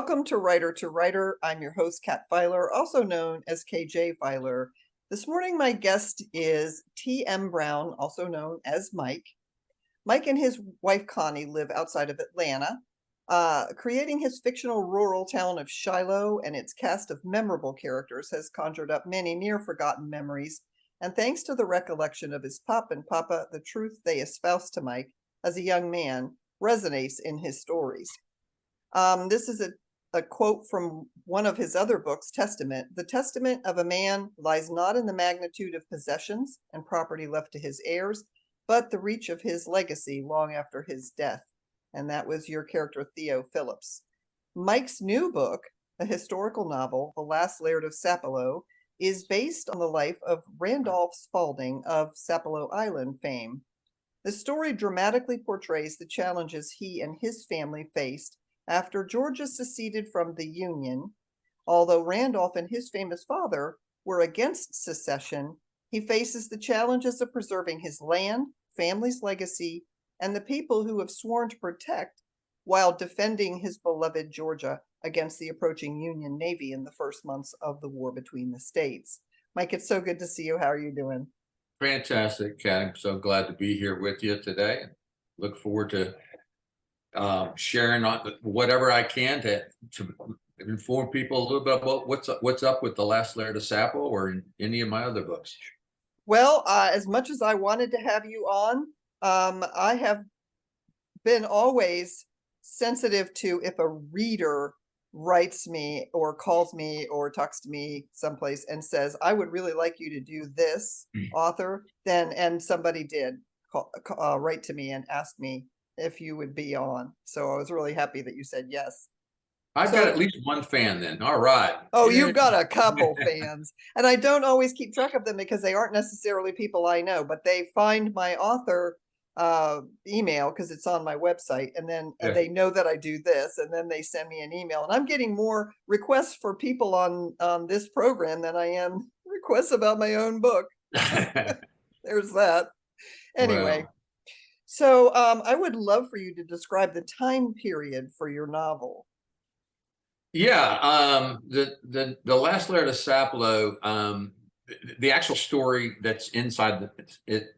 Welcome to Writer. I'm your host, Kat Filer, also known as KJ Filer. This morning, my guest is T M Brown, also known as Mike. Mike and his wife, Connie, live outside of Atlanta, creating his fictional rural town of Shiloh, and its cast of memorable characters has conjured up many near-forgotten memories. And thanks to the recollection of his Pop and Poppa, the truth they espoused to Mike as a young man resonates in his stories. This is a quote from one of his other books, Testament. The testament of a man lies not in the magnitude of possessions and property left to his heirs, but the reach of his legacy long after his death. And that was your character, Theo Phillips. Mike's new book, a historical novel, The Last Laird of Sapelo, is based on the life of Randolph Spalding of Sapelo Island fame. The story dramatically portrays the challenges he and his family faced after Georgia seceded from the Union. Although Randolph and his famous father were against secession, he faces the challenges of preserving his land, family's legacy, and the people who have sworn to protect while defending his beloved Georgia against the approaching Union Navy in the first months of the war between the states. Mike, it's so good to see you. How are you doing? Fantastic, Kat. I'm so glad to be here with you today. Look forward to sharing on whatever I can to inform people a little bit about what's up with The Last Laird of Sapelo or in any of my other books. Well, as much as I wanted to have you on, I have been always sensitive to if a reader writes me or calls me or talks to me someplace and says, I would really like you to do this, author, and somebody did write to me and ask me if you would be on. So I was really happy that you said yes. I've got at least one fan then. All right. Oh, you've got a couple fans. And I don't always keep track of them because they aren't necessarily people I know, but they find my author email because it's on my website, and then and they know that I do this, and then they send me an email. And I'm getting more requests for people on this program than I am requests about my own book. There's that. Anyway. Well, so I would love for you to describe the time period for your novel. Yeah, the Last Laird of Sapelo, the actual story that's inside it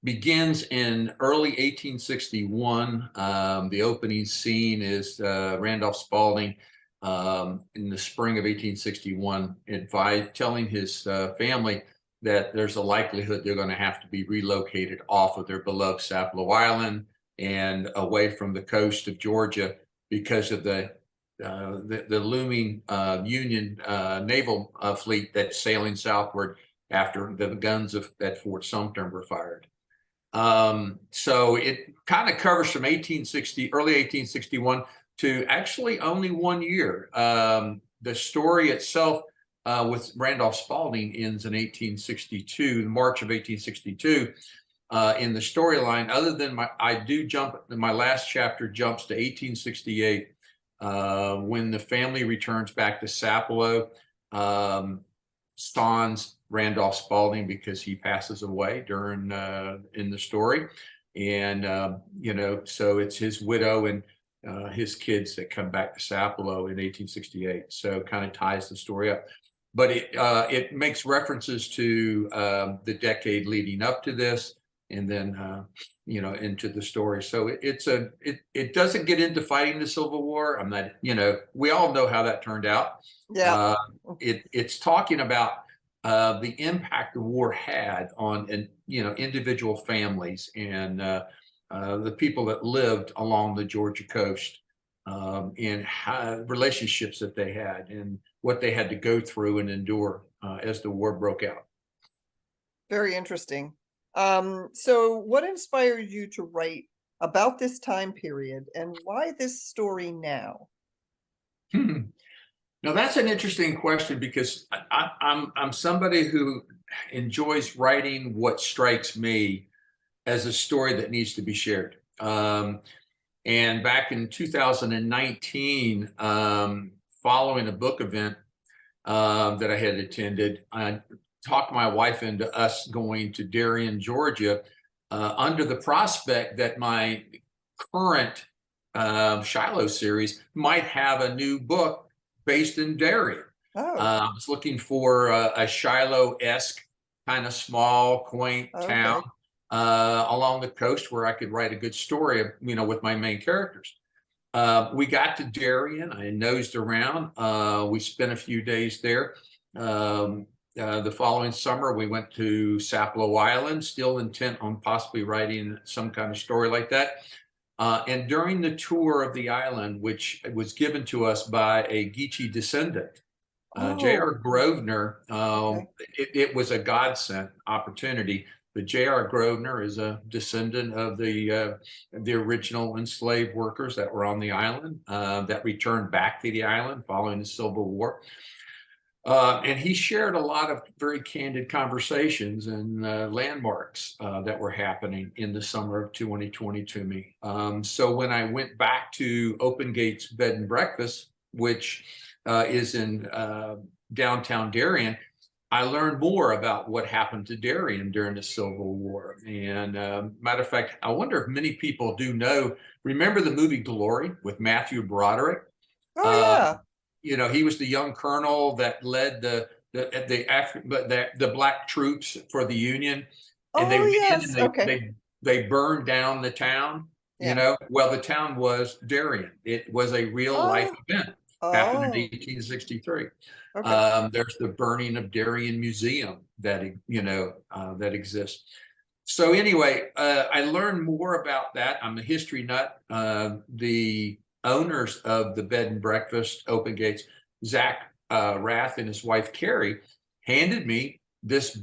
begins in early 1861. The opening scene is Randolph Spalding in the spring of 1861, telling his family that there's a likelihood they're going to have to be relocated off of their beloved Sapelo Island and away from the coast of Georgia because of the looming Union naval fleet that's sailing southward after the guns at Fort Sumter were fired. So it kind of covers from early 1861 to actually only 1 year. The story itself with Randolph Spalding ends in 1862, March of 1862. In the storyline, other than my last chapter jumps to 1868 when the family returns back to Sapelo, sans Randolph Spalding because he passes away during in the story, and so it's his widow and his kids that come back to Sapelo in 1868. So it kind of ties the story up. But it makes references to the decade leading up to this, and then into the story. So it doesn't get into fighting the Civil War. I'm not, we all know how that turned out. Yeah. It's talking about the impact the war had on individual families and the people that lived along the Georgia coast, and how relationships that they had and what they had to go through and endure as the war broke out. Very interesting. So what inspired you to write about this time period, and why this story now? Now that's an interesting question because I'm somebody who enjoys writing what strikes me as a story that needs to be shared. And back in 2019, following a book event that I had attended, I talked my wife into us going to Darien, Georgia, under the prospect that my current Shiloh series might have a new book based in Darien. Oh, I was looking for a Shiloh-esque kind of small, quaint town okay. along the coast where I could write a good story, with my main characters. We got to Darien. I nosed around. We spent a few days there. The following summer, we went to Sapelo Island, still intent on possibly writing some kind of story like that. And during the tour of the island, which was given to us by a Geechee descendant, J.R. Oh, Grosvenor, okay. it was a godsend opportunity. But J.R. Grosvenor is a descendant of the original enslaved workers that were on the island that returned back to the island following the Civil War. And he shared a lot of very candid conversations and landmarks that were happening in the summer of 2020 to me. So when I went back to Open Gates Bed and Breakfast, which is in downtown Darien, I learned more about what happened to Darien during the Civil War. And matter of fact, I wonder if many people do remember the movie Glory with Matthew Broderick? Oh, yeah. He was the young colonel that led the black troops for the Union, and they Oh, went in yes. and Okay. they burned down the town. Yeah. Well, the town was Darien. It was a real life Oh, event. Happened in oh, 1863. okay. There's the burning of Darien Museum that that exists. So anyway, I learned more about that. I'm a history nut. The owners of the bed and breakfast, Open Gates, Zach Rath and his wife Carrie, handed me this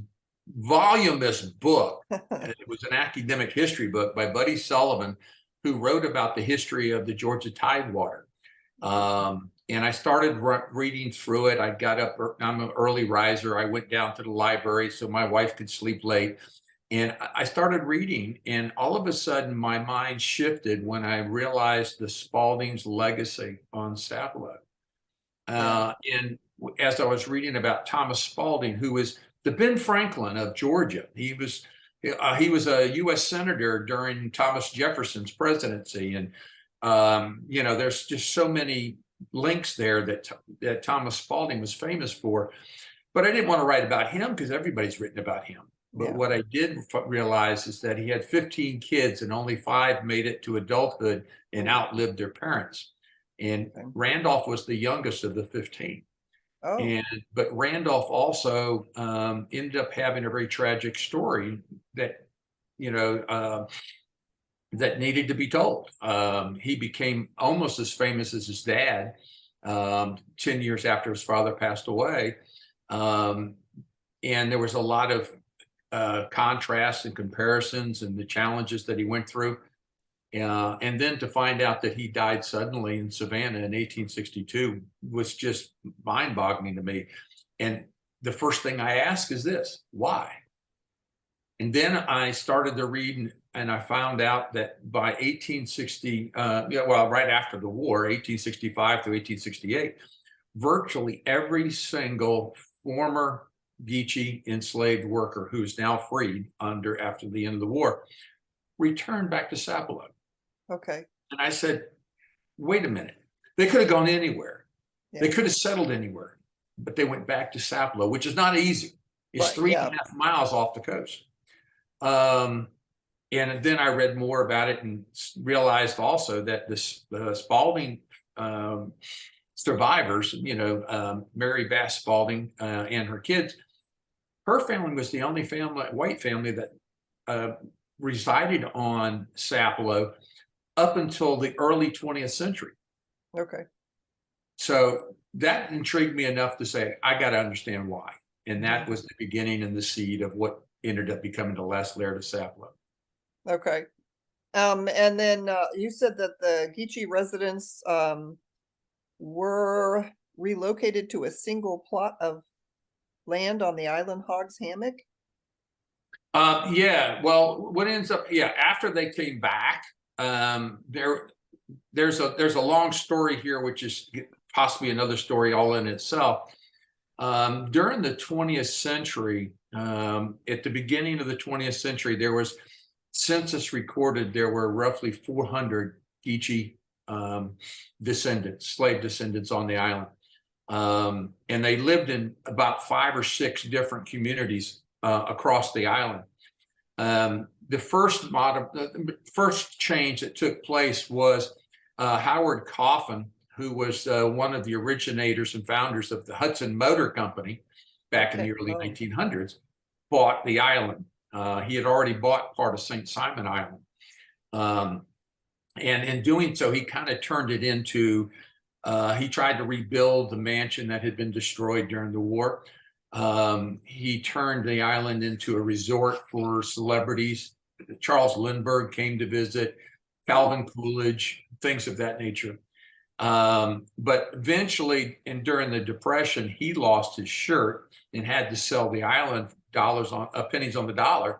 voluminous book. It was an academic history book by Buddy Sullivan, who wrote about the history of the Georgia Tidewater. And I started reading through it. I got up, I'm an early riser. I went down to the library so my wife could sleep late. And I started reading, and all of a sudden my mind shifted when I realized the Spalding's legacy on Sapelo. Yeah. And as I was reading about Thomas Spalding, who was the Ben Franklin of Georgia, he was a U.S. senator during Thomas Jefferson's presidency, and there's just so many links there that Thomas Spalding was famous for. But I didn't want to write about him because everybody's written about him. But Yeah. what I did realize is that he had 15 kids and only 5 made it to adulthood and outlived their parents. And Okay. Randolph was the youngest of the 15. Oh, But Randolph also ended up having a very tragic story that, that needed to be told. He became almost as famous as his dad 10 years after his father passed away. And there was a lot of contrasts and comparisons and the challenges that he went through. And then to find out that he died suddenly in Savannah in 1862 was just mind-boggling to me. And the first thing I ask is this: why? And then I started to read, and I found out that by 1860, right after the war, 1865 to 1868, virtually every single former Geechee enslaved worker who is now freed after the end of the war returned back to Sapelo. okay. And I said, wait a minute. They could have gone anywhere. Yeah. They could have settled anywhere, but they went back to Sapelo, which is not easy. It's Right, 3.5 miles off the coast. And then I read more about it and realized also that the Spalding survivors, Mary Bass Spalding and her kids, her family was the only white family that resided on Sapelo up until the early 20th century. Okay. So that intrigued me enough to say, I got to understand why. And that was the beginning and the seed of what ended up becoming the Last Laird of Sapelo. Okay. And then you said that the Geechee residents were relocated to a single plot of land on the island Hog's Hammock. Yeah, well, what ends up, after they came back, there's a long story here, which is possibly another story all in itself. During the 20th century, at the beginning of the 20th century, there was census recorded. There were roughly 400 Geechee descendants, slave descendants on the island. And they lived in about 5 or 6 different communities across the island. The first change that took place was Howard Coffin, who was one of the originators and founders of the Hudson Motor Company back in the early 1900s, bought the island. He had already bought part of St. Simon Island. And in doing so, he kind of turned it into, he tried to rebuild the mansion that had been destroyed during the war. He turned the island into a resort for celebrities. Charles Lindbergh came to visit, Calvin Coolidge, things of that nature. But eventually, and during the Depression, he lost his shirt and had to sell the island pennies on the dollar.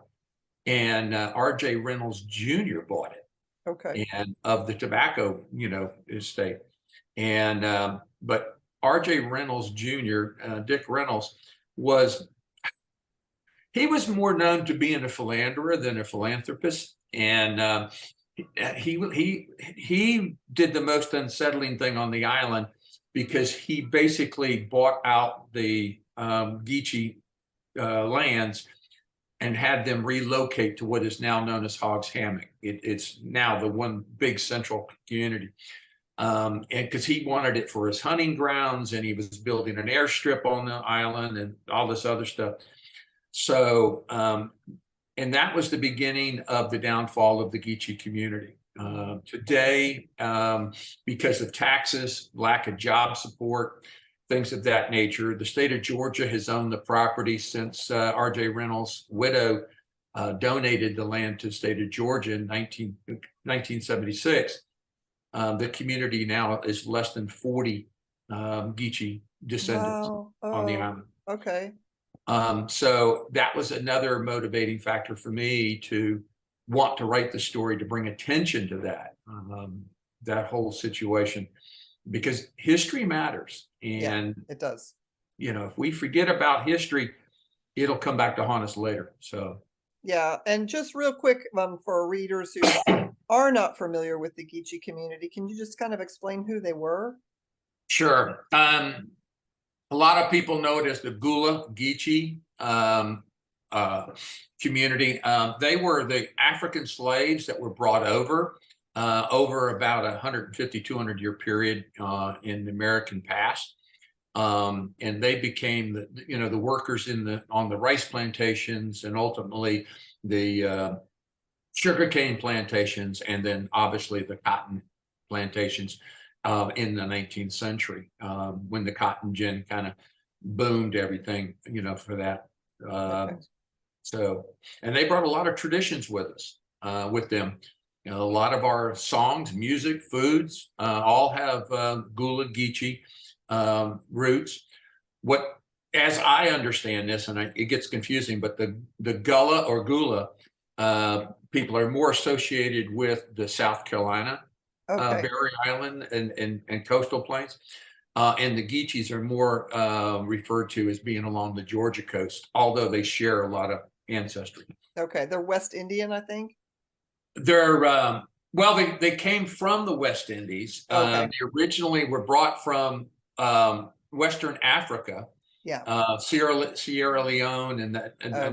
And R.J. Reynolds Jr. bought it. Okay. And of the tobacco, estate. And but R.J. Reynolds Jr., Dick Reynolds, he was more known to being a philanderer than a philanthropist. And he did the most unsettling thing on the island, because he basically bought out the Geechee lands and had them relocate to what is now known as Hogg's Hammock. It's now the one big central community. And because he wanted it for his hunting grounds, and he was building an airstrip on the island and all this other stuff. So, and that was the beginning of the downfall of the Geechee community. Today, because of taxes, lack of job support, things of that nature, the state of Georgia has owned the property since R.J. Reynolds' widow donated the land to the state of Georgia in 1976. The community now is less than 40 Geechee descendants on the island. Okay. So that was another motivating factor for me to want to write the story, to bring attention to that whole situation, because history matters. And yeah, it does. If we forget about history, it'll come back to haunt us later. So yeah, and just real quick, for readers who are not familiar with the Geechee community, can you just kind of explain who they were? Sure. A lot of people know it as the Gula Geechee community. They were the African slaves that were brought over about 150, 200-year period in the American past. And they became the workers on the rice plantations, and ultimately the sugarcane plantations, and then obviously the cotton plantations in the 19th century, when the cotton gin kind of boomed everything, for that. So, and they brought a lot of traditions with them. A lot of our songs, music, foods, all have Gula Geechee roots. As I understand this, and it gets confusing, but the Gullah or Gula people are more associated with the South Carolina Barrier Island and coastal plains. And the Geechees are more referred to as being along the Georgia coast, although they share a lot of ancestry. Okay, they're West Indian, I think. They're well, they came from the West Indies. Okay. They originally were brought from Western Africa, Sierra Leone and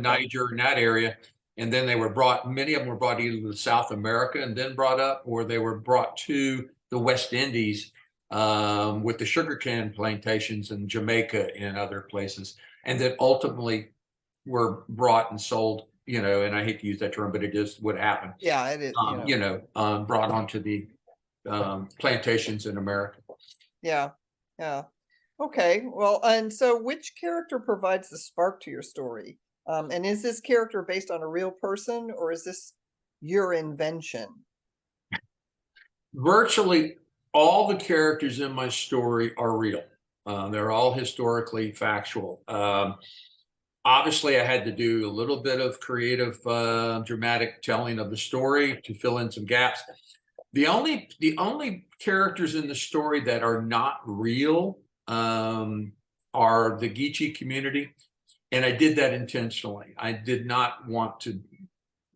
Niger, in that area. And then many of them were brought either to South America and then brought up, or they were brought to the West Indies with the sugarcane plantations in Jamaica and other places, and then ultimately were brought and sold, and I hate to use that term, but it is what happened. Yeah, it is. Brought onto the plantations in America. Yeah, yeah. Okay, well, and so which character provides the spark to your story? And is this character based on a real person, or is this your invention? Virtually all the characters in my story are real. They're all historically factual. Obviously, I had to do a little bit of creative, dramatic telling of the story to fill in some gaps. The only characters in the story that are not real are the Geechee community. And I did that intentionally. I did not want to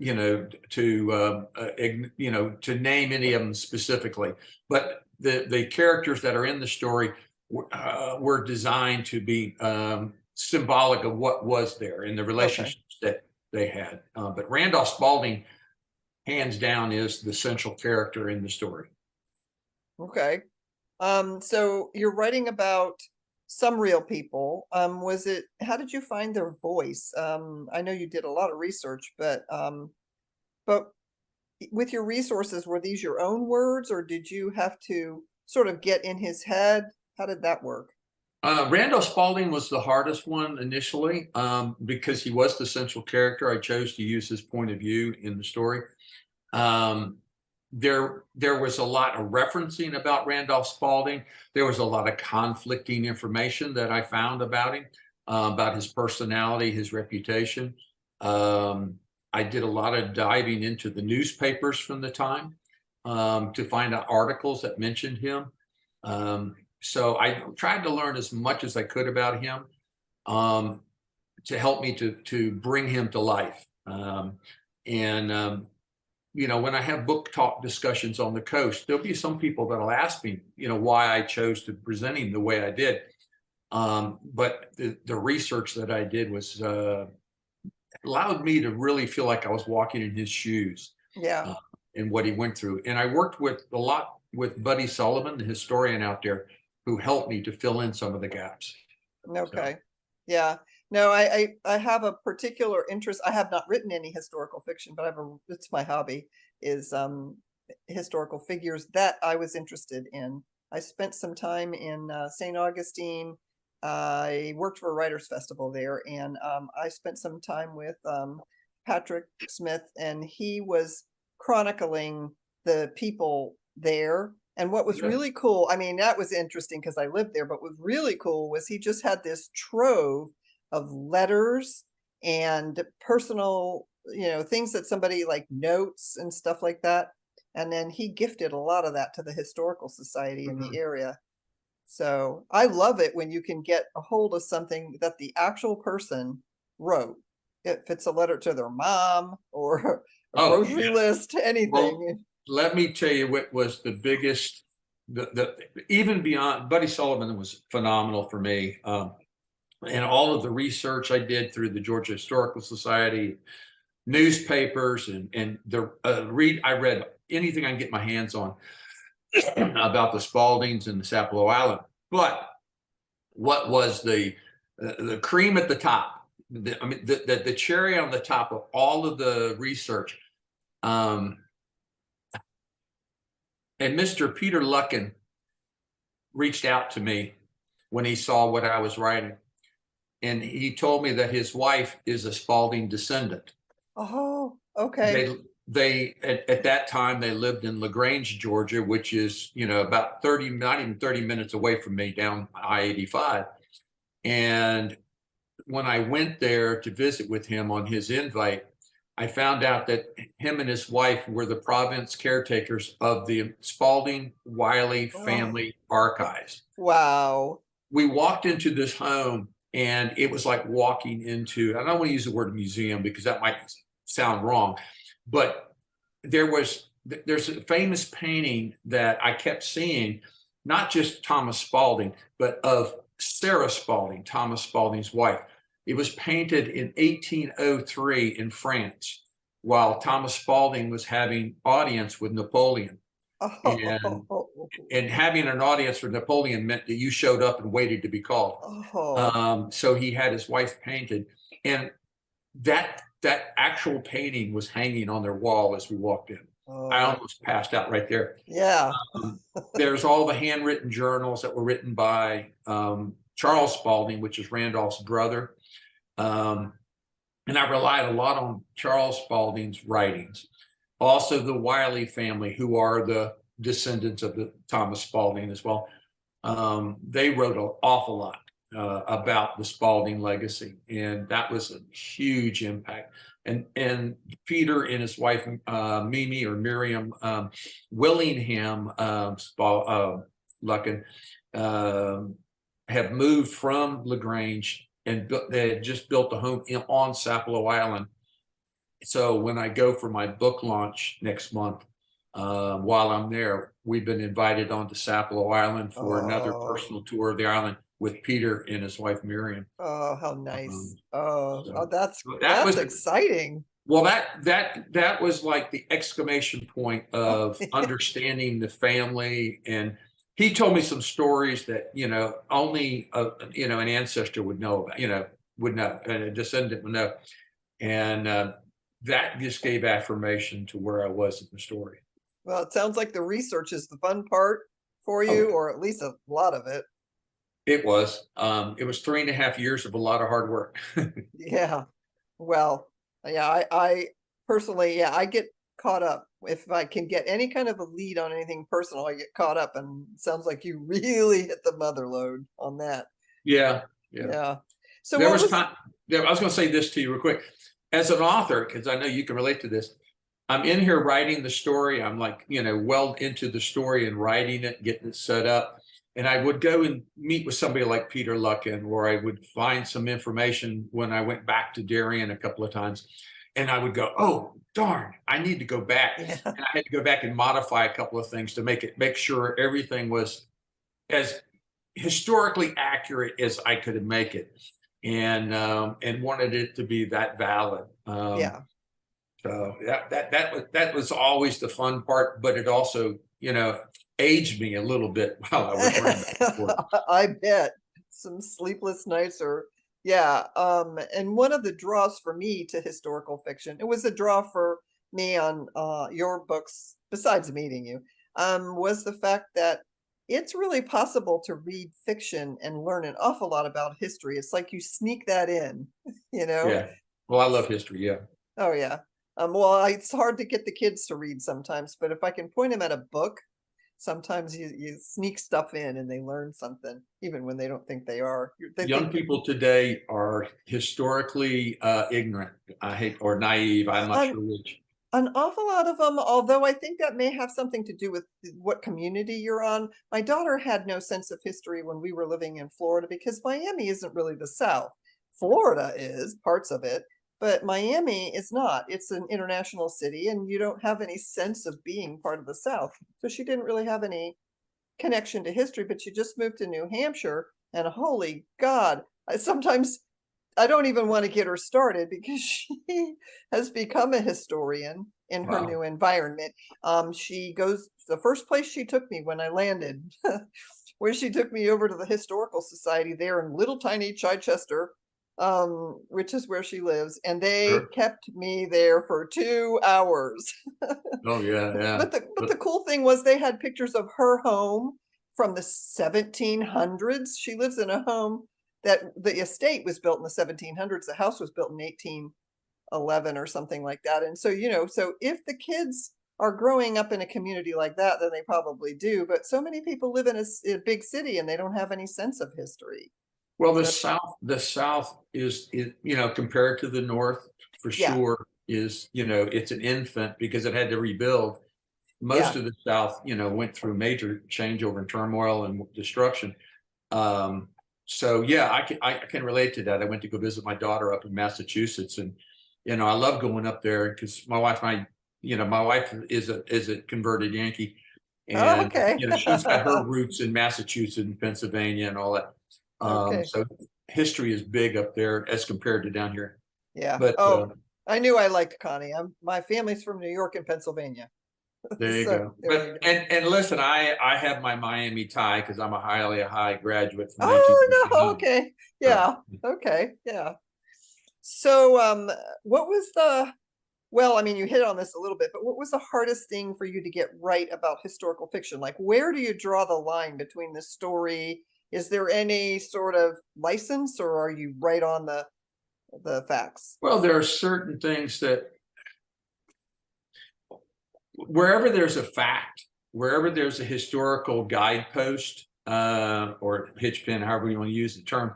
to name any of them specifically, but the characters that are in the story were designed to be symbolic of what was there in the relationships that they had. But Randolph Spalding, hands down, is the central character in the story. Okay. So you're writing about some real people. How did you find their voice? I know you did a lot of research, but with your resources, were these your own words, or did you have to sort of get in his head? How did that work? Randolph Spalding was the hardest one initially, because he was the central character. I chose to use his point of view in the story. There was a lot of referencing about Randolph Spalding. There was a lot of conflicting information that I found about him, about his personality, his reputation. I did a lot of diving into the newspapers from the time to find out articles that mentioned him. So I tried to learn as much as I could about him to help me to bring him to life. When I have book talk discussions on the coast, there'll be some people that'll ask me, why I chose to present him the way I did. But the research that I did was allowed me to really feel like I was walking in his shoes. Yeah. And what he went through. And I worked a lot with Buddy Sullivan, the historian out there, who helped me to fill in some of the gaps. Okay. Yeah. No, I have a particular interest. I have not written any historical fiction, but it's my hobby, is historical figures that I was interested in. I spent some time in St. Augustine. I worked for a writers festival there, and I spent some time with Patrick Smith, and he was chronicling the people there. And what was really cool, I mean, that was interesting because I lived there, but what was really cool was he just had this trove of letters and personal, things that somebody, like notes and stuff like that. And then he gifted a lot of that to the historical society in the area. So I love it when you can get a hold of something that the actual person wrote. If it's a letter to their mom or a grocery list, anything. Well, let me tell you what was the biggest, even beyond, Buddy Sullivan was phenomenal for me. And all of the research I did through the Georgia Historical Society, newspapers, and I read anything I can get my hands on about the Spaldings and the Sapelo Island. But what was the cream at the top? The cherry on the top of all of the research. And Mr. Peter Lucken reached out to me when he saw what I was writing. And he told me that his wife is a Spalding descendant. Oh, okay. They at that time, they lived in LaGrange, Georgia, which is, about not even 30 minutes away from me down I-85. And when I went there to visit with him on his invite, I found out that him and his wife were the province caretakers of the Spalding Wiley family archives. Wow. We walked into this home, and it was like walking into, I don't want to use the word museum because that might sound wrong, but there's a famous painting that I kept seeing, not just Thomas Spalding, but of Sarah Spalding, Thomas Spalding's wife. It was painted in 1803 in France while Thomas Spalding was having audience with Napoleon. And having an audience with Napoleon meant that you showed up and waited to be called. So he had his wife painted, and that actual painting was hanging on their wall as we walked in. I almost passed out right there. Yeah. There's all the handwritten journals that were written by Charles Spalding, which is Randolph's brother. And I relied a lot on Charles Spalding's writings. Also, the Wiley family, who are the descendants of the Thomas Spalding as well. They wrote an awful lot about the Spalding legacy, and that was a huge impact. And Peter and his wife, Mimi or Miriam Willingham Lucken, have moved from LaGrange, and they had just built a home on Sapelo Island. So when I go for my book launch next month, while I'm there, we've been invited onto Sapelo Island for another Oh, personal tour of the island with Peter and his wife Miriam. oh, how nice. Um, Oh, so that's that was exciting. well, that was like the exclamation point of understanding the family. And he told me some stories that, only an ancestor would know about, would know, and a descendant would know. And that just gave affirmation to where I was in the story. Well, it sounds like the research is the fun part for Oh, you, or at least a lot of it. it was 3.5 years of a lot of hard work. Yeah. Well, yeah, I personally, yeah, I get caught up. If I can get any kind of a lead on anything personal, I get caught up, and it sounds like you really hit the mother load on that. Yeah, yeah. Yeah. So There what was was, time. I was going to say this to you real quick. As an author, because I know you can relate to this, I'm in here writing the story. I'm like, well into the story and writing it, getting it set up. And I would go and meet with somebody like Peter Luckin, where I would find some information when I went back to Darien a couple of times. And I would go, oh, darn, I need to go back. yeah, And I had to go back and modify a couple of things to make sure everything was as historically accurate as I could make it, and wanted it to be that valid. yeah. So that was always the fun part, but it also, aged me a little bit while I was writing that book. I bet some sleepless nights or yeah. And one of the draws for me to historical fiction, it was a draw for me on your books, besides meeting you, was the fact that it's really possible to read fiction and learn an awful lot about history. It's like you sneak that in, you know? Yeah. Well, I love history. Yeah. Oh yeah. Well, it's hard to get the kids to read sometimes, but if I can point them at a book, sometimes you sneak stuff in and they learn something, even when they don't think they are. They Young think people today are historically ignorant. I hate or naive. I'm not an, sure which. an awful lot of them, although I think that may have something to do with what community you're on. My daughter had no sense of history when we were living in Florida because Miami isn't really the South. Florida is parts of it, but Miami is not. It's an international city, and you don't have any sense of being part of the South. So she didn't really have any connection to history, but she just moved to New Hampshire, and holy God, sometimes I don't even want to get her started because she has become a historian in her Wow. new environment. She goes, the first place she took me when I landed, where she took me over to the Historical Society there in little tiny Chichester, which is where she lives, and they Sure. kept me there for 2 hours. Oh yeah, yeah. But the cool thing was they had pictures of her home from the 1700s. She lives in a home that the estate was built in the 1700s. The house was built in 1811 or something like that. And so, so if the kids are growing up in a community like that, then they probably do. But so many people live in a big city and they don't have any sense of history. Well, the So, South is, compared to the North, for yeah, sure, is, it's an infant because it had to rebuild. Most yeah. of the South, went through major changeover and turmoil and destruction. So yeah, I can relate to that. I went to go visit my daughter up in Massachusetts, and I love going up there because my wife and my wife is a converted Yankee, Oh, and okay. she's got her roots in Massachusetts and Pennsylvania and all that. Okay. So history is big up there as compared to down here. Yeah. But Oh, I knew I liked Connie. My family's from New York and Pennsylvania. there you So go. there you But go. and listen, I have my Miami tie because I'm a high graduate from Oh no, 1959. okay. So, Yeah. Okay. Yeah. So what was well, I mean, you hit on this a little bit, but what was the hardest thing for you to get right about historical fiction? Like, where do you draw the line between the story? Is there any sort of license, or are you right on the facts? well, there are certain things that wherever there's a fact, wherever there's a historical guidepost or hitch pin, however you want to use the term,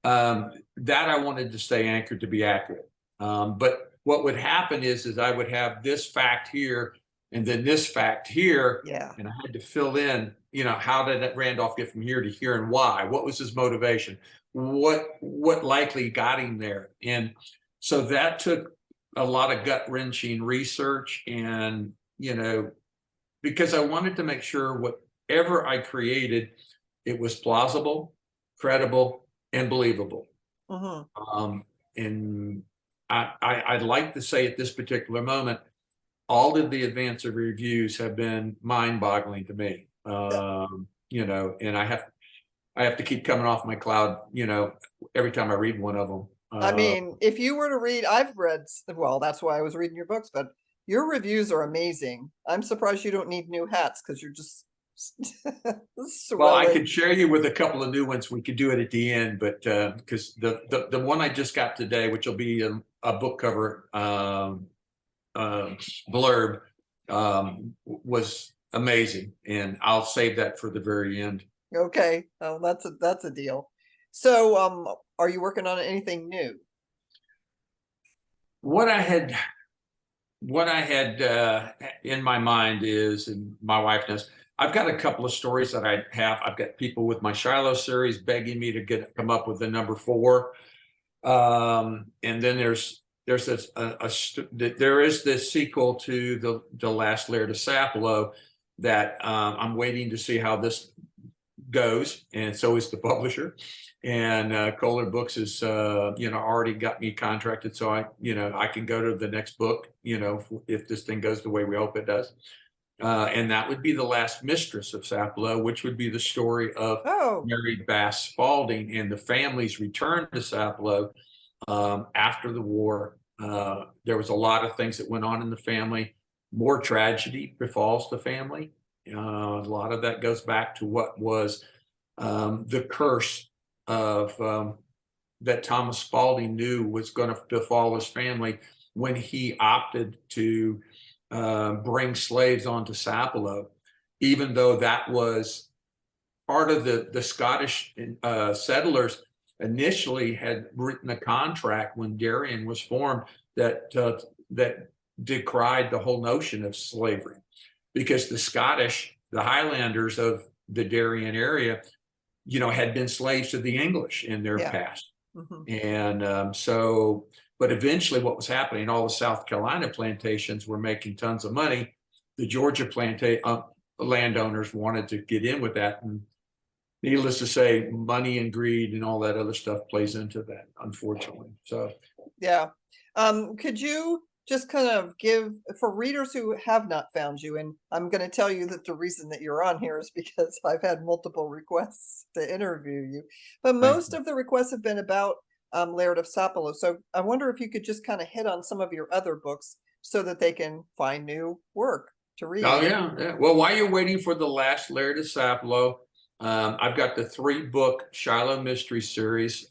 that I wanted to stay anchored to be accurate. But what would happen is I would have this fact here and then this fact here, Yeah. and I had to fill in, how did that Randolph get from here to here and why? What was his motivation? What likely got him there? And so that took a lot of gut-wrenching research, and because I wanted to make sure whatever I created, it was plausible, credible, and believable. And I'd like to say at this particular moment, all of the advanced reviews have been mind-boggling to me. And I have to keep coming off my cloud, every time I read one of them. I mean, if you were to read, I've read, well, that's why I was reading your books, but your reviews are amazing. I'm surprised you don't need new hats because you're just well, I swelling. could share you with a couple of new ones. We could do it at the end, but because the one I just got today, which will be a book cover blurb, was amazing, and I'll save that for the very end. Okay, oh, that's a deal. So, are you working on anything new? What I had in my mind is, and my wife knows, I've got a couple of stories that I have. I've got people with my Shiloh series begging me to come up with the number 4. And then there is this sequel to the Last Laird of Sapelo that I'm waiting to see how this goes, and so is the publisher. And Koehler Books is already got me contracted, so I can go to the next book, if this thing goes the way we hope it does. And that would be The Last Mistress of Sapelo, which would be the story of Mary Bass Spalding and the family's return to Sapelo after the war. There was a lot of things that went on in the family. More tragedy befalls the family. A lot of that goes back to what was the curse of that Thomas Spalding knew was going to befall his family when he opted to bring slaves onto Sapelo, even though that was part of the Scottish settlers initially had written a contract when Darien was formed that decried the whole notion of slavery, because the Highlanders of the Darien area, had been slaves to the English in their past. And but eventually what was happening, all the South Carolina plantations were making tons of money. The Georgia landowners wanted to get in with that. And needless to say, money and greed and all that other stuff plays into that, unfortunately. So, yeah. Could you just kind of give, for readers who have not found you, and I'm going to tell you that the reason that you're on here is because I've had multiple requests to interview you, but most of the requests have been about Laird of Sapelo. So I wonder if you could just kind of hit on some of your other books so that they can find new work to read. Oh, yeah. Well, while you're waiting for The Last Laird of Sapelo, I've got the 3-book Shiloh mystery series,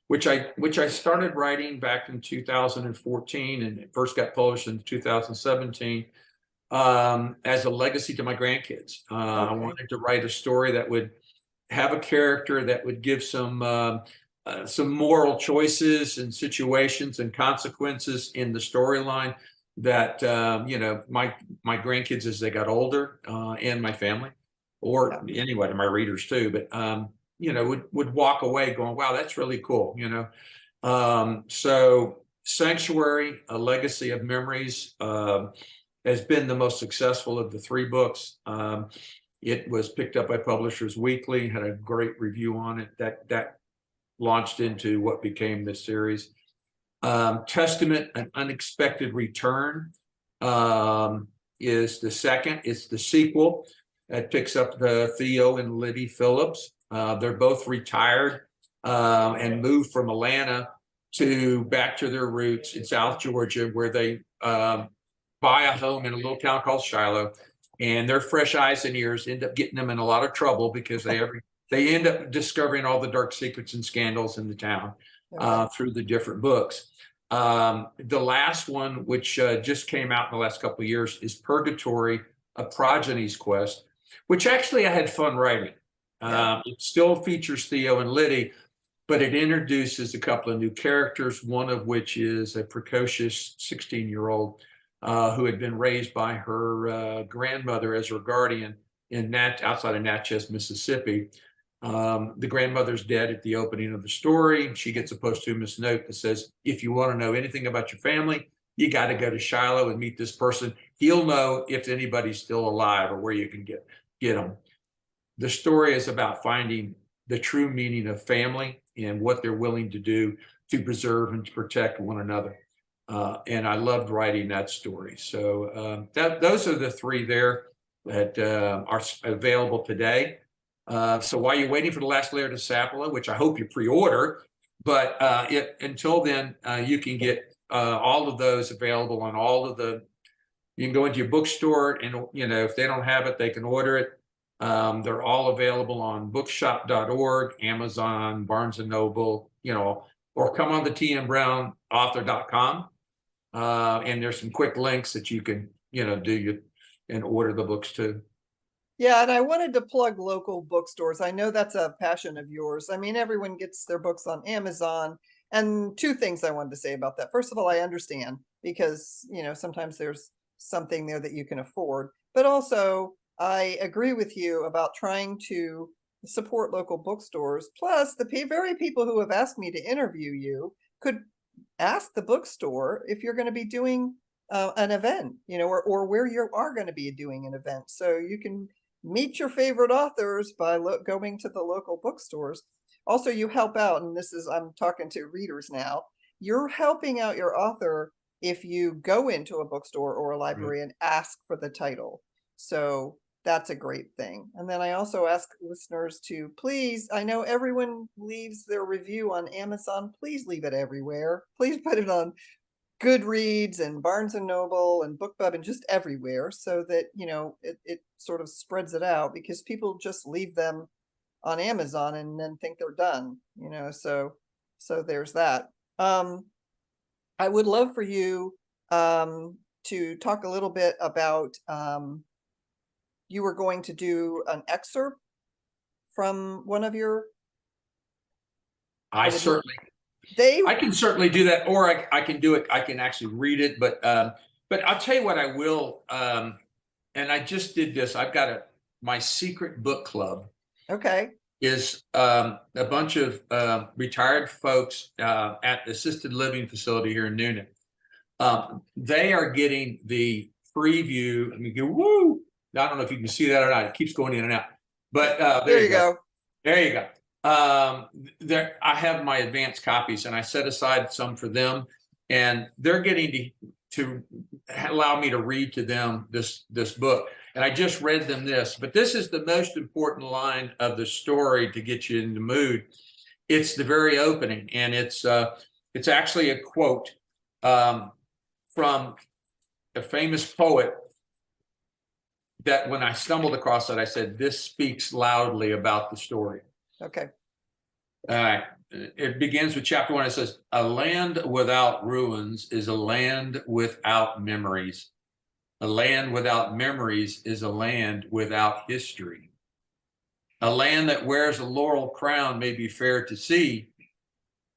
which I started writing back in 2014, and it first got published in 2017 as a legacy to my grandkids. I wanted to write a story that would have a character that would give some moral choices and situations and consequences in the storyline that my grandkids, as they got older, and my family, or anyway, my readers too, but would walk away going, wow, that's really cool. So Sanctuary, A Legacy of Memories, has been the most successful of the 3 books. It was picked up by Publishers Weekly, had a great review on it. That launched into what became this series. Testament, An Unexpected Return, is the second. It's the sequel. It picks up the Theo and Liddy Phillips. They're both retired and moved from Atlanta back to their roots in South Georgia, where they buy a home in a little town called Shiloh, and their fresh eyes and ears end up getting them in a lot of trouble because they end up discovering all the dark secrets and scandals in the town through the different books. The last one, which just came out in the last couple of years, is Purgatory, A Progeny's Quest, which actually I had fun writing. It still features Theo and Liddy, but it introduces a couple of new characters, one of which is a precocious 16-year-old who had been raised by her grandmother as her guardian outside of Natchez, Mississippi. The grandmother's dead at the opening of the story. She gets a posthumous note that says, if you want to know anything about your family, you got to go to Shiloh and meet this person. He'll know if anybody's still alive or where you can get them. The story is about finding the true meaning of family and what they're willing to do to preserve and to protect one another. And I loved writing that story. So those are the three there that are available today. So while you're waiting for The Last Laird of Sapelo, which I hope you pre-order, but until then, you can get all of those available on all of the, you can go into your bookstore and, if they don't have it, they can order it. They're all available on bookshop.org, Amazon, Barnes and Noble, or come on the tmbrownauthor.com. And there's some quick links that you can, do and order the books too. Yeah, and I wanted to plug local bookstores. I know that's a passion of yours. I mean, everyone gets their books on Amazon. And two things I wanted to say about that. First of all, I understand because, sometimes there's something there that you can afford. But also, I agree with you about trying to support local bookstores. Plus, the very people who have asked me to interview you could ask the bookstore if you're going to be doing an event, or where you are going to be doing an event. So you can meet your favorite authors by going to the local bookstores. Also, you help out, and I'm talking to readers now, you're helping out your author if you go into a bookstore or a library and ask for the title. So that's a great thing. And then I also ask listeners to please, I know everyone leaves their review on Amazon. Please leave it everywhere. Please put it on Goodreads and Barnes and Noble and BookBub and just everywhere so that, it sort of spreads it out, because people just leave them on Amazon and then think they're done, so there's that. I would love for you to talk a little bit about, you were going to do an excerpt from one of your. I can certainly do that, or I can do it. I can actually read it, but I'll tell you what I will. And I just did this. I've got my secret book club. Okay. Is a bunch of retired folks at the assisted living facility here in Newnan. They are getting the preview. Let me go. Woo! I don't know if you can see that or not. It keeps going in and out. But there you go. There you go. I have my advanced copies, and I set aside some for them, and they're getting to allow me to read to them this book. And I just read them this, but this is the most important line of the story to get you in the mood. It's the very opening, and it's actually a quote from a famous poet that when I stumbled across it, I said, this speaks loudly about the story. Okay. All right. It begins with chapter 1. It says, a land without ruins is a land without memories. A land without memories is a land without history. A land that wears a laurel crown may be fair to see,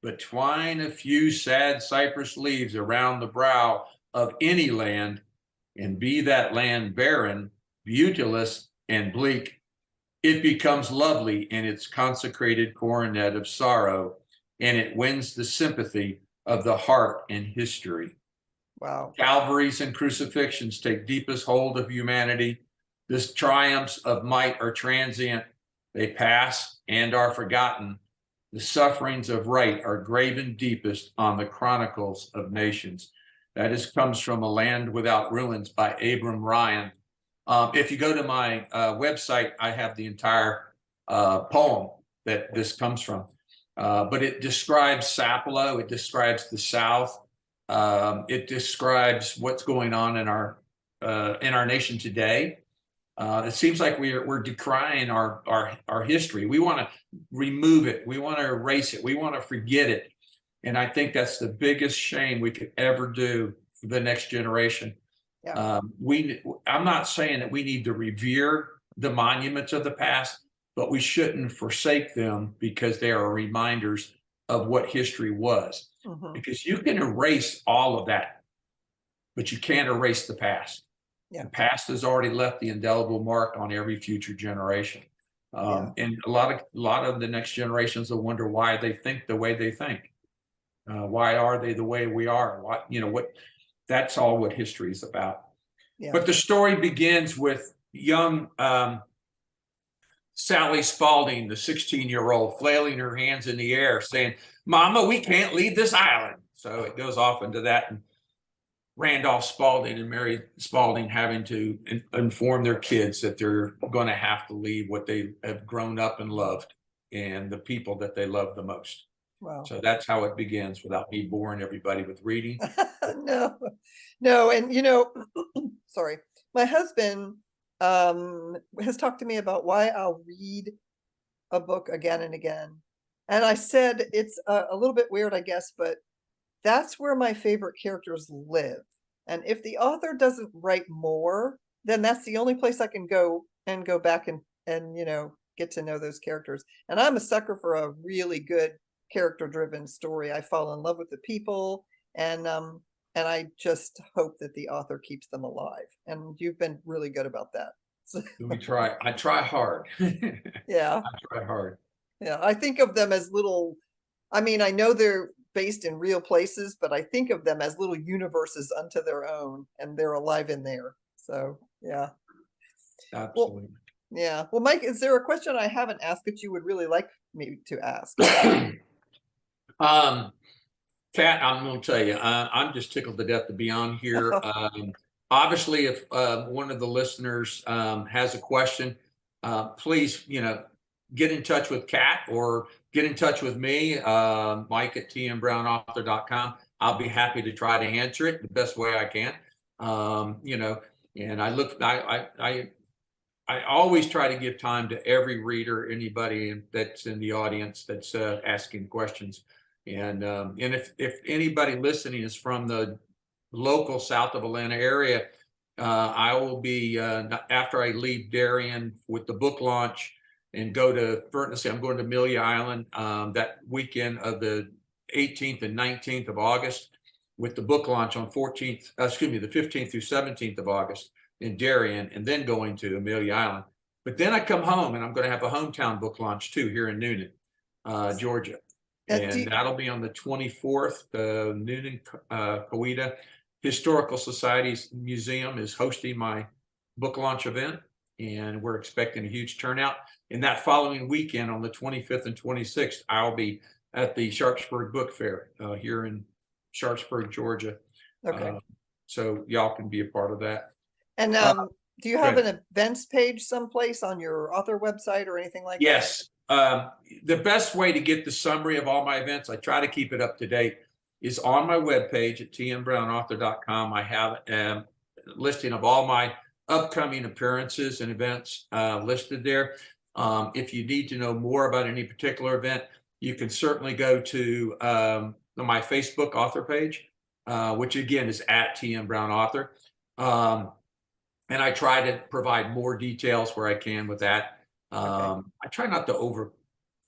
but twine a few sad cypress leaves around the brow of any land, and be that land barren, beautiless, and bleak, it becomes lovely in its consecrated coronet of sorrow, and it wins the sympathy of the heart and history. Wow. Calvaries and crucifixions take deepest hold of humanity. The triumphs of might are transient. They pass and are forgotten. The sufferings of right are graven deepest on the chronicles of nations. That comes from A Land Without Ruins by Abram Ryan. If you go to my website, I have the entire poem that this comes from. But it describes Sapelo. It describes the South. It describes what's going on in our nation today. It seems like we're decrying our history. We want to remove it. We want to erase it. We want to forget it. And I think that's the biggest shame we could ever do for the next generation. Yeah. I'm not saying that we need to revere the monuments of the past, but we shouldn't forsake them because they are reminders of what history was. Mm-hmm. Because you can erase all of that, but you can't erase the past. Yeah. The past has already left the indelible mark on every future generation. And a lot of the next generations will wonder why they think the way they think. Why are they the way we are? that's all what history is about. Yeah. But the story begins with young Sally Spalding, the 16-year-old, flailing her hands in the air, saying, "Mama, we can't leave this island." So it goes off into that, and Randolph Spalding and Mary Spalding having to inform their kids that they're going to have to leave what they have grown up and loved and the people that they love the most. Wow. So that's how it begins, without me boring everybody with reading. No, no. And, sorry, my husband has talked to me about why I'll read a book again and again. And I said, it's a little bit weird, I guess, but that's where my favorite characters live. And if the author doesn't write more, then that's the only place I can go back and get to know those characters. And I'm a sucker for a really good character-driven story. I fall in love with the people, and I just hope that the author keeps them alive. And you've been really good about that. So, We try. I try hard. yeah. I try hard. Yeah, I think of them as little, I mean, I know they're based in real places, but I think of them as little universes unto their own, and they're alive in there. So, yeah. Absolutely. Yeah. Well, Mike, is there a question I haven't asked that you would really like me to ask? Kat, I'm going to tell you, I'm just tickled to death to be on here. Obviously, if one of the listeners has a question, please, get in touch with Kat or get in touch with me, Mike at tmbrownauthor.com. I'll be happy to try to answer it the best way I can. And I always try to give time to every reader, anybody that's in the audience that's asking questions. And if anybody listening is from the local south of Atlanta area, I will be after I leave Darien with the book launch and go to, I'm going to Amelia Island that weekend of the 18th and 19th of August with the book launch on the 15th through 17th of August in Darien, and then going to Amelia Island. But then I come home and I'm going to have a hometown book launch too here in Newnan, Georgia. And that'll be on the 24th. The Newnan Coweta Historical Society's museum is hosting my book launch event, and we're expecting a huge turnout. And that following weekend on the 25th and 26th, I'll be at the Sharpsburg Book Fair here in Sharpsburg, Georgia. Okay. So y'all can be a part of that. And do you have an events page someplace on your author website or anything like that? Yes. The best way to get the summary of all my events, I try to keep it up to date, is on my webpage at tmbrownauthor.com. I have a listing of all my upcoming appearances and events listed there. If you need to know more about any particular event, you can certainly go to my Facebook author page, which again is at tmbrownauthor. And I try to provide more details where I can with that. I try not to over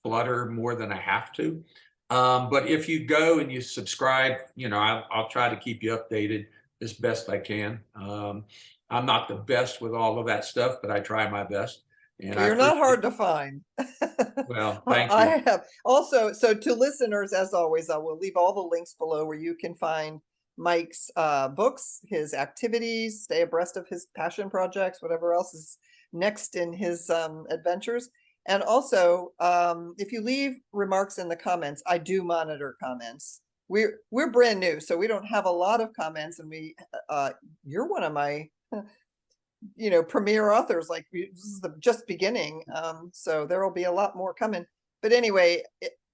clutter more than I have to. But if you go and you subscribe, I'll try to keep you updated as best I can. I'm not the best with all of that stuff, but I try my best. And you're not hard to find. Well, thank you. I have also, so to listeners, as always, I will leave all the links below where you can find Mike's books, his activities, stay abreast of his passion projects, whatever else is next in his adventures. And also, if you leave remarks in the comments, I do monitor comments. We're brand new, so we don't have a lot of comments, and you're one of my premier authors. Like, this is the just beginning, so there will be a lot more coming. But anyway,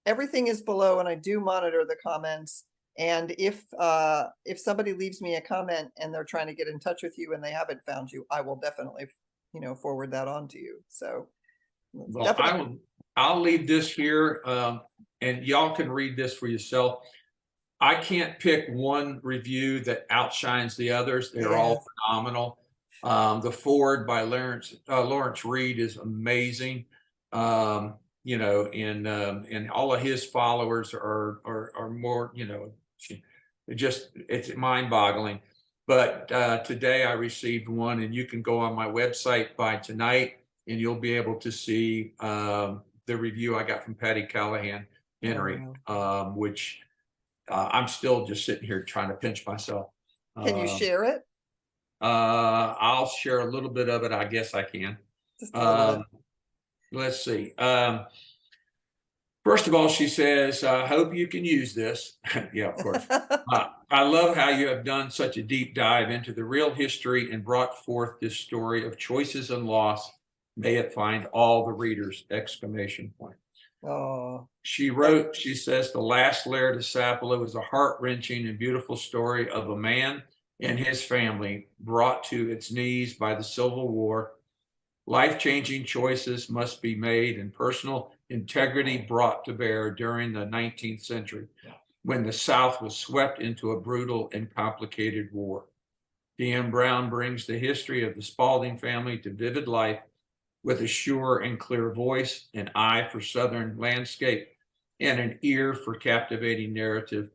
everything is below, and I do monitor the comments. And if somebody leaves me a comment and they're trying to get in touch with you and they haven't found you, I will definitely forward that on to you. So well, I'll leave this here, and y'all can read this for yourself. I can't pick one review that outshines the others. They're all phenomenal. The foreword by Lawrence Reed is amazing. And all of his followers are more, it's mind-boggling. But today I received one, and you can go on my website by tonight, and you'll be able to see the review I got from Patty Callahan Henry, which I'm still just sitting here trying to pinch myself. Can you share it? I'll share a little bit of it. I guess I can. Just a little bit. Let's see. First of all, she says, I hope you can use this. Yeah, of course. I love how you have done such a deep dive into the real history and brought forth this story of choices and loss. May it find all the readers! Exclamation point. Oh, She wrote, she says, The Last Laird of Sapelo is a heart-wrenching and beautiful story of a man and his family brought to its knees by the Civil War. Life-changing choices must be made and personal integrity brought to bear during the 19th century, when the South was swept into a brutal and complicated war. T M Brown brings the history of the Spalding family to vivid life with a sure and clear voice, an eye for Southern landscape, and an ear for captivating narrative.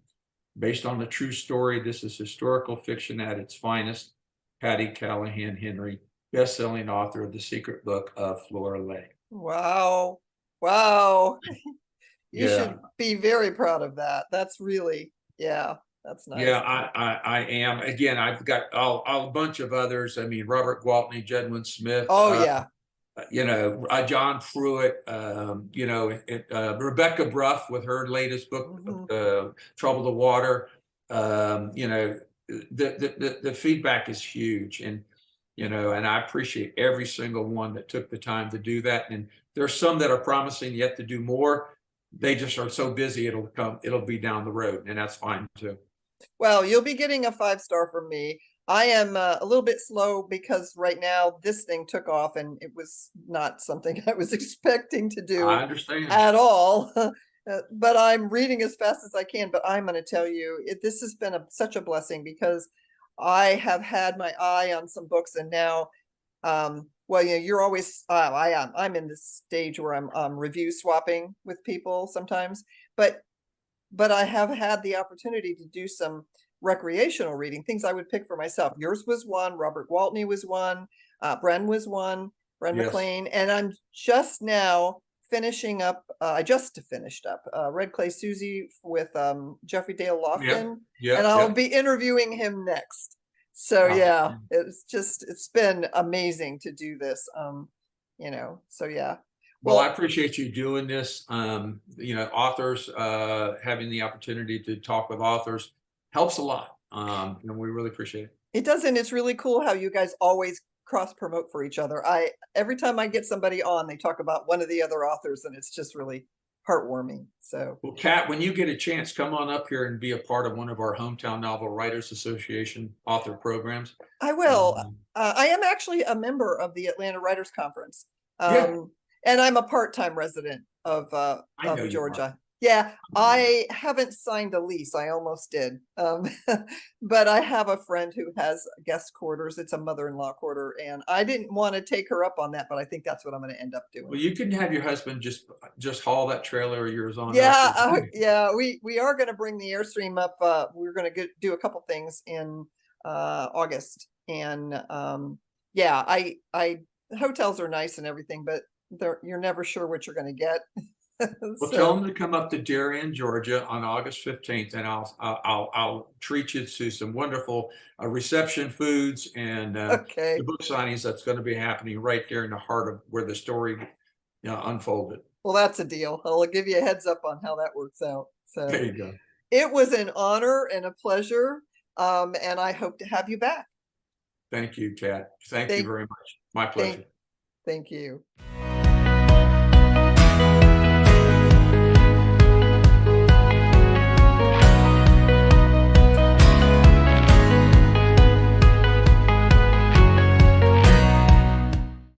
Based on the true story, this is historical fiction at its finest. Patty Callahan Henry, best-selling author of The Secret Book of Flora Lake. wow. Wow. You Yeah. should be very proud of that. That's really, yeah, that's nice. Yeah, I am. Again, I've got a bunch of others. I mean, Robert Gwaltney, Jedwin Smith. Oh, yeah. John Pruitt, Rebecca Bruff with her latest book, Trouble the Water. The feedback is huge, and I appreciate every single one that took the time to do that. And there's some that are promising yet to do more. They just are so busy, it'll be down the road, and that's fine too. Well, you'll be getting a 5-star from me. I am a little bit slow because right now this thing took off and it was not something I was expecting to do I understand. at all. But I'm reading as fast as I can. But I'm going to tell you, this has been such a blessing because I have had my eye on some books, and now, well, you're always, I am. I'm in this stage where I'm review swapping with people sometimes, but I have had the opportunity to do some recreational reading, things I would pick for myself. Yours was one, Robert Gwaltney was one, Bren was one, Bren Yes. McLean, and I'm just now finishing up, I just finished up Red Clay Susie with Jeffrey Dale Lofton, Yeah, and I'll be interviewing him next. So yeah, it's been amazing to do this, so yeah. Well, I appreciate you doing this. Authors, having the opportunity to talk with authors helps a lot. And we really appreciate it. It does, and it's really cool how you guys always cross promote for each other. Every time I get somebody on, they talk about one of the other authors, and it's just really heartwarming. So, well, Kat, when you get a chance, come on up here and be a part of one of our Hometown Novel Writers Association author programs. I will. I am actually a member of the Atlanta Writers Conference. And I'm a part-time resident of Georgia. Yeah, I haven't signed a lease. I almost did. But I have a friend who has guest quarters. It's a mother-in-law quarter, and I didn't want to take her up on that, but I think that's what I'm going to end up doing. Well, you can have your husband just haul that trailer of yours on. Yeah, we are going to bring the Airstream up. We're going to do a couple things in August, and hotels are nice and everything, but you're never sure what you're going to get. Well, tell them to come up to Darien, Georgia on August 15th, and I'll treat you to some wonderful reception foods and the book signings that's going to be happening right there in the heart of where the story unfolded. Well, that's a deal. I'll give you a heads up on how that works out. So there you go. It was an honor and a pleasure, and I hope to have you back. Thank you, Kat. Thank you very much. My pleasure. Thank you.